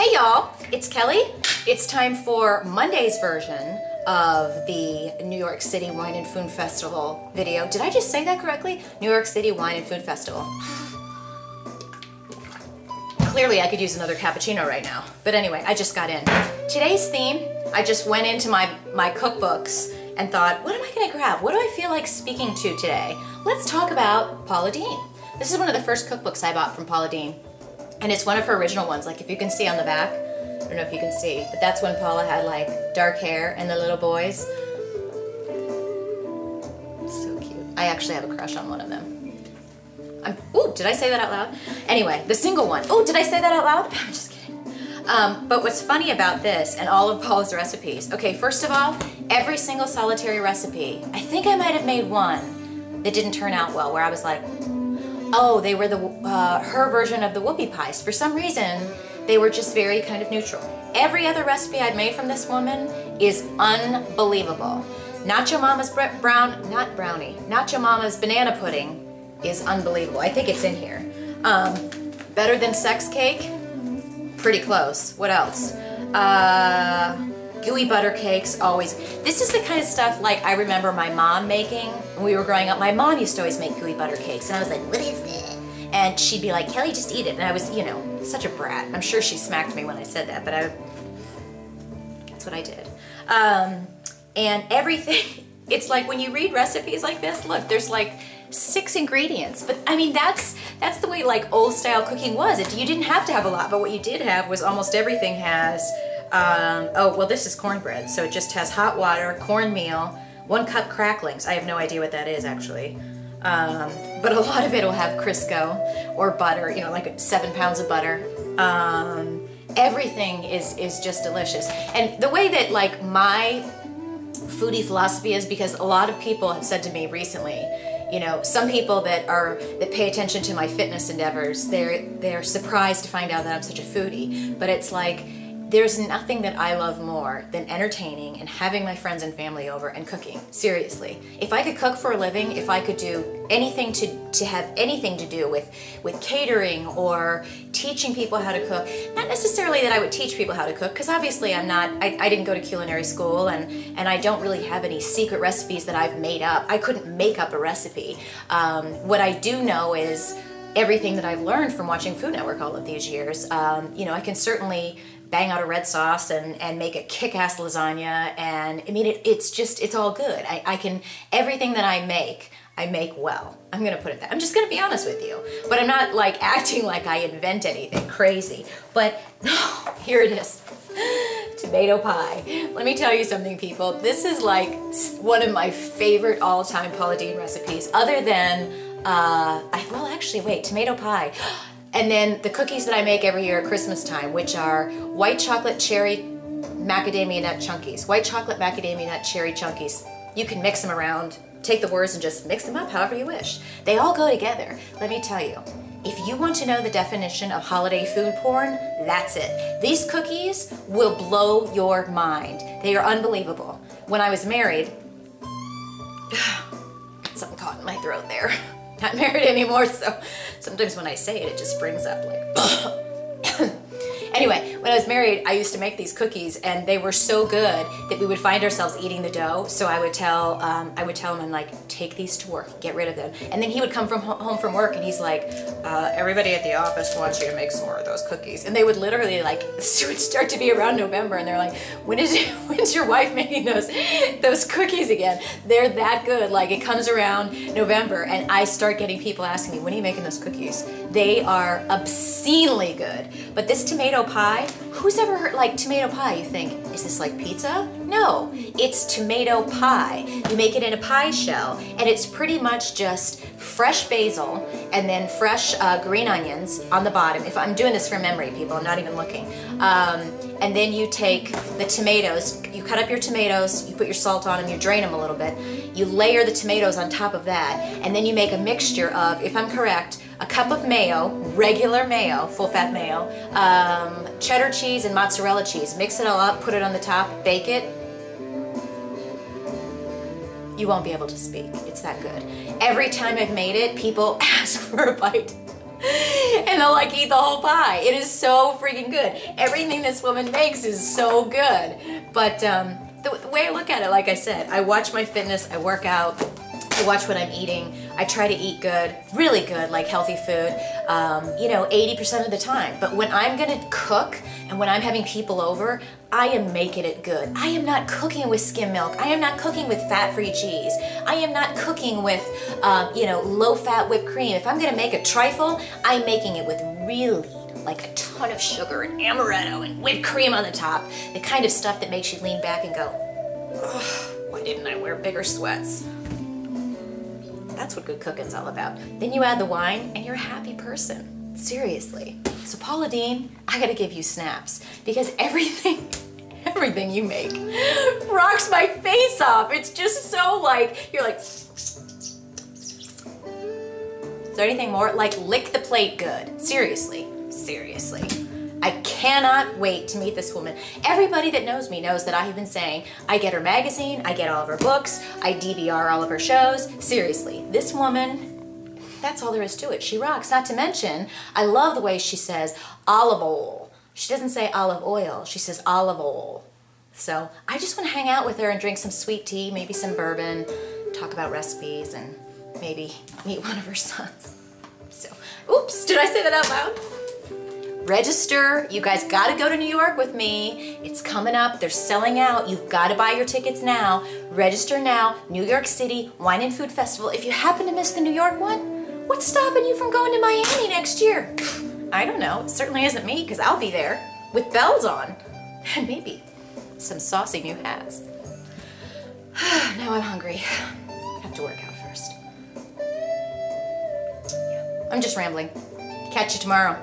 Hey y'all, it's Kelly. It's time for Monday's version of the New York City Wine and Food Festival video. Did I just say that correctly? New York City Wine and Food Festival. Clearly I could use another cappuccino right now. But anyway, I just got in. Today's theme, I just went into my cookbooks and thought, what am I gonna grab? What do I feel like speaking to today? Let's talk about Paula Deen. This is one of the first cookbooks I bought from Paula Deen. And it's one of her original ones. Like if you can see on the back, I don't know if you can see, but that's when Paula had like dark hair and the little boys. So cute. I actually have a crush on one of them. Ooh, did I say that out loud? Anyway, the single one. Ooh, did I say that out loud? I'm just kidding. But what's funny about this and all of Paula's recipes, okay, first of all, every single solitary recipe, I think I might have made one that didn't turn out well, where I was like, oh, they were her version of the whoopie pies. For some reason, they were just very kind of neutral. Every other recipe I've made from this woman is unbelievable. Nacho Mama's Nacho Mama's banana pudding is unbelievable. I think it's in here. Better than sex cake? Pretty close. What else? Gooey butter cakes, always. This is the kind of stuff like I remember my mom making when we were growing up. My mom used to always make gooey butter cakes, and I was like, what is that? And she'd be like, Kelly, just eat it. And I was, you know, such a brat. I'm sure she smacked me when I said that, but that's what I did. And everything, it's like when you read recipes like this, look, there's like 6 ingredients, but I mean, that's the way like old style cooking was. You didn't have to have a lot, but what you did have was almost everything has, oh, well, this is cornbread, so it just has hot water, cornmeal, 1 cup cracklings. I have no idea what that is, actually. But a lot of it will have Crisco or butter, you know, like 7 pounds of butter. Everything is just delicious. And the way that, like, my foodie philosophy is, because a lot of people have said to me recently, you know, some people that pay attention to my fitness endeavors, they're surprised to find out that I'm such a foodie. But it's like, there's nothing that I love more than entertaining and having my friends and family over and cooking. Seriously. If I could cook for a living, if I could do anything to have anything to do with catering or teaching people how to cook, not necessarily that I would teach people how to cook, because obviously I didn't go to culinary school, and I don't really have any secret recipes that I've made up. I couldn't make up a recipe. What I do know is everything that I've learned from watching Food Network all of these years. You know, I can certainly bang out a red sauce and make a kick-ass lasagna, and I mean, it's all good. Everything that I make well. I'm gonna put it that. I'm just gonna be honest with you. But I'm not like acting like I invent anything crazy. But here it is. Tomato pie. Let me tell you something, people. This is like one of my favorite all-time Paula Deen recipes, other than, well, actually, wait, tomato pie. And then the cookies that I make every year at Christmas time, which are white chocolate cherry macadamia nut chunkies. White chocolate macadamia nut cherry chunkies. You can mix them around, take the words and just mix them up however you wish. They all go together. Let me tell you, if you want to know the definition of holiday food porn, that's it. These cookies will blow your mind. They are unbelievable. When I was married, something caught in my throat there. Not married anymore, so sometimes when I say it, it just springs up like, Anyway, when I was married, I used to make these cookies, and they were so good that we would find ourselves eating the dough. So I would tell him, and like, take these to work, get rid of them. And then he would come home from work, and he's like, everybody at the office wants you to make some more of those cookies. And they would literally like, it would start to be around November, and they're like, when's your wife making those cookies again? They're that good. Like, it comes around November, and I start getting people asking me, when are you making those cookies? They are obscenely good. But this tomato pie, who's ever heard like tomato pie? You think, is this like pizza? No, it's tomato pie. You make it in a pie shell, and it's pretty much just fresh basil and then fresh green onions on the bottom. If I'm doing this from memory, people, I'm not even looking. And then you take the tomatoes, you cut up your tomatoes, you put your salt on them, you drain them a little bit, you layer the tomatoes on top of that, and then you make a mixture of, if I'm correct, a cup of mayo, regular mayo, full-fat mayo, cheddar cheese and mozzarella cheese. Mix it all up, put it on the top, bake it. You won't be able to speak. It's that good. Every time I've made it, people ask for a bite. And they'll like eat the whole pie. It is so freaking good. Everything this woman makes is so good. But the way I look at it, like I said, I watch my fitness, I work out, I watch what I'm eating. I try to eat good, really good, like healthy food, 80% of the time. But when I'm gonna cook and when I'm having people over, I am making it good. I am not cooking with skim milk. I am not cooking with fat-free cheese. I am not cooking with, low-fat whipped cream. If I'm gonna make a trifle, I'm making it with really like a ton of sugar and amaretto and whipped cream on the top. The kind of stuff that makes you lean back and go, oh, why didn't I wear bigger sweats? That's what good cooking's all about. Then you add the wine and you're a happy person. Seriously. So Paula Deen, I gotta give you snaps because everything you make rocks my face off. It's just so like, you're like, is there anything more? Like lick the plate good. Seriously, seriously. I cannot wait to meet this woman. Everybody that knows me knows that I have been saying, I get her magazine, I get all of her books, I DVR all of her shows. Seriously, this woman, that's all there is to it. She rocks. Not to mention, I love the way she says olive oil. She doesn't say olive oil, she says olive oil. So I just want to hang out with her and drink some sweet tea, maybe some bourbon, talk about recipes, and maybe meet one of her sons. So, oops, did I say that out loud? Register. You guys gotta go to New York with me. It's coming up. They're selling out. You've gotta buy your tickets now. Register now. New York City Wine and Food Festival. If you happen to miss the New York one, what's stopping you from going to Miami next year? I don't know. It certainly isn't me because I'll be there with bells on and maybe some saucy new hats. Now I'm hungry. I have to work out first. Yeah, I'm just rambling. Catch you tomorrow.